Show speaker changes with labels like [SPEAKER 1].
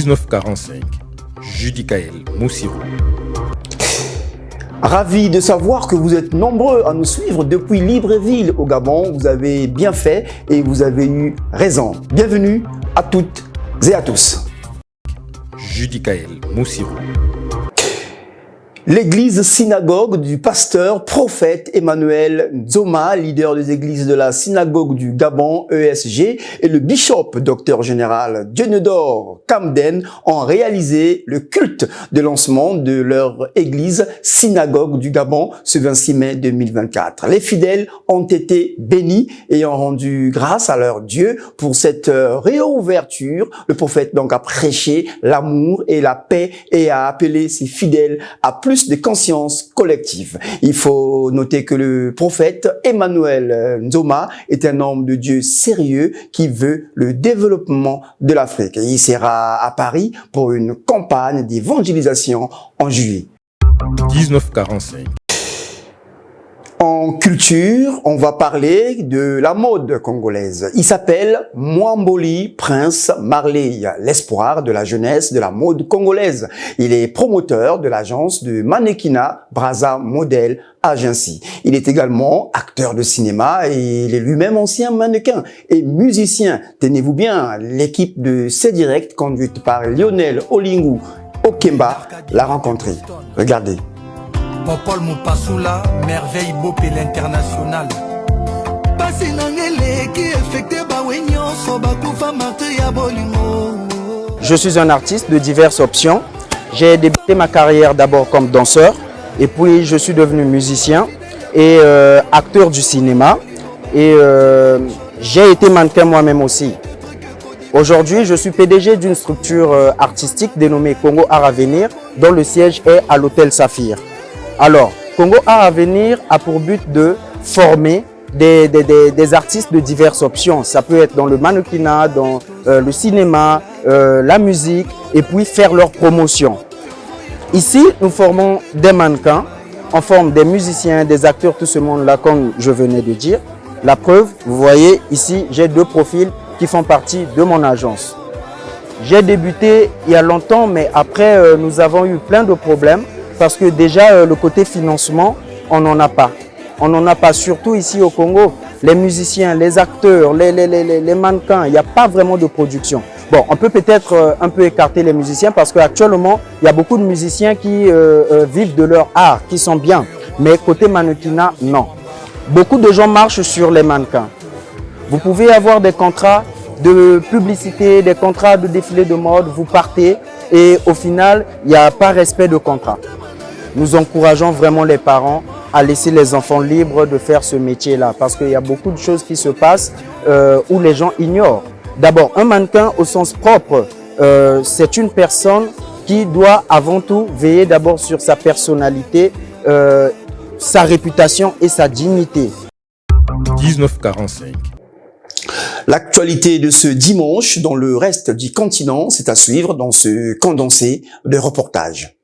[SPEAKER 1] 1945, Judicaël Moussirou.
[SPEAKER 2] Ravi de savoir que vous êtes nombreux à nous suivre depuis Libreville au Gabon. Vous avez bien fait et vous avez eu raison. Bienvenue à toutes et à tous.
[SPEAKER 1] Judicaël Moussirou.
[SPEAKER 2] L'église synagogue du pasteur prophète Emmanuel Nzoma, leader des églises de la synagogue du Gabon ESG, et le bishop docteur général Dieudonné Kamden ont réalisé le culte de lancement de leur église synagogue du Gabon ce 26 mai 2024. Les fidèles ont été bénis et ont rendu grâce à leur Dieu pour cette réouverture. Le prophète donc a prêché l'amour et la paix et a appelé ses fidèles à plus de conscience collective. Il faut noter que le prophète Emmanuel Nzoma est un homme de Dieu sérieux qui veut le développement de l'Afrique. Il sera à Paris pour une campagne d'évangélisation en juillet.
[SPEAKER 1] 1945.
[SPEAKER 2] En culture, on va parler de la mode congolaise. Il s'appelle Mwamboli Prince Marley, l'espoir de la jeunesse de la mode congolaise. Il est promoteur de l'agence de mannequinat Brazza Model Agency. Il est également acteur de cinéma et il est lui-même ancien mannequin et musicien. Tenez-vous bien, l'équipe de C-Direct, conduite par Lionel Olingu Okemba, l'a rencontré. Regardez.
[SPEAKER 3] Paul Moupassoula, merveille Bopé l'international.
[SPEAKER 4] Je suis un artiste de diverses options. J'ai débuté ma carrière d'abord comme danseur et puis je suis devenu musicien et acteur du cinéma et j'ai été mannequin moi-même aussi. Aujourd'hui, je suis PDG d'une structure artistique dénommée Congo Art Avenir dont le siège est à l'hôtel Saphir. Alors, Congo Art Avenir a pour but de former des artistes de diverses options. Ça peut être dans le mannequinat, dans le cinéma, la musique, et puis faire leur promotion. Ici, nous formons des mannequins, on forme des musiciens, des acteurs, tout ce monde-là, comme je venais de dire. La preuve, vous voyez, ici, j'ai deux profils qui font partie de mon agence. J'ai débuté il y a longtemps, mais après, nous avons eu plein de problèmes. Parce que déjà, le côté financement, on n'en a pas. On n'en a pas, surtout ici au Congo. Les musiciens, les acteurs, les mannequins, il n'y a pas vraiment de production. Bon, on peut peut-être un peu écarter les musiciens parce qu'actuellement, il y a beaucoup de musiciens qui vivent de leur art, qui sont bien. Mais côté mannequinat, non. Beaucoup de gens marchent sur les mannequins. Vous pouvez avoir des contrats de publicité, des contrats de défilé de mode, vous partez et au final, il n'y a pas respect de contrat. Nous encourageons vraiment les parents à laisser les enfants libres de faire ce métier-là parce qu'il y a beaucoup de choses qui se passent où les gens ignorent. D'abord, un mannequin au sens propre, c'est une personne qui doit avant tout veiller d'abord sur sa personnalité, sa réputation et sa dignité.
[SPEAKER 1] 1945.
[SPEAKER 2] L'actualité de ce dimanche dans le reste du continent, c'est à suivre dans ce condensé de reportage.